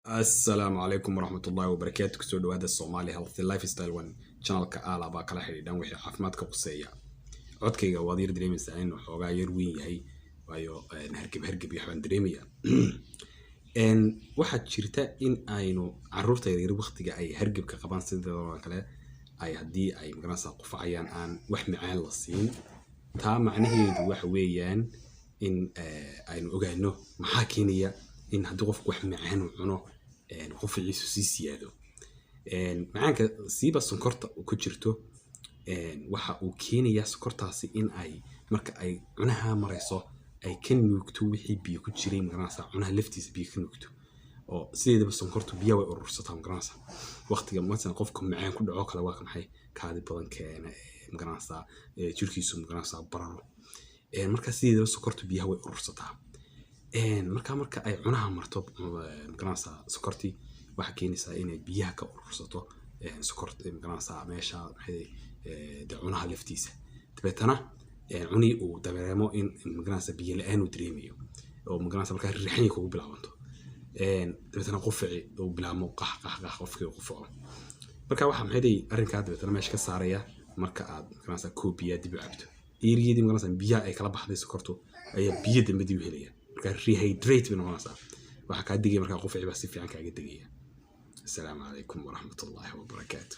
السلام عليكم ورحمة الله وبركاته. كسر هذا الصومالي healthy lifestyle one channel كآلا باكلا حريدان وحي عافمات كقصية عدكي وادير دريمي سعين وحوغا يروي هي وايو نهركب يحوان دريميا ان واحد شرطة ان اينو عرورتا يدير وقتيجا اي هرقب كقبان سيدة كلا اي هدي اي مقرانسا قفعيان ان وحمي عين للصين تا معنيه دو وحويان ان اينو اوغانو محاكينيا in haddii qofku wax macaan uu cuno qofciisu sii siyaado macaanka siiba sonkorta uu ku jirto waxa uu keenayaa sonkortaasi in ay marka ay cunaha marayso ay ka nuugto wixii biyo ku jiray magaranaysa cunaha laftiisa biyo ka nuugto oo sideedaba sonkortu biyo way urursataa magaranaysa waqtiga marka qofku macaan ku dhaco kala waa maxay kaadi badan keena magaranaysa jirkiisu magaranaysa bararo marka sideedaba sonkortu biyo way urursataa marka ay cunaha marto magaranaysa sokorti waxa keenaysa inay biyaha ka urursato sokorta magaranaysa meesha cunaha laftiisa dabeetana cuni uu dareemo in magaranaysa biyo la'aan uu dareemayo oo magaranaysa marka riixan ku bilaabanto dabeetana qofci uu bilaamo qax qofkii qofco marka waxa maxay arrinka dabeetana meesha ka saaraya marka aad magaranaysa koobiya dib u cabto eeriyadii magaranaysa biyaha ay kala baxday sokortu ayaa biyo dambe dib u helaya rehydrate بنواسا وحكا دقي مركا قفعي بس في عنك السلام عليكم ورحمة الله وبركاته.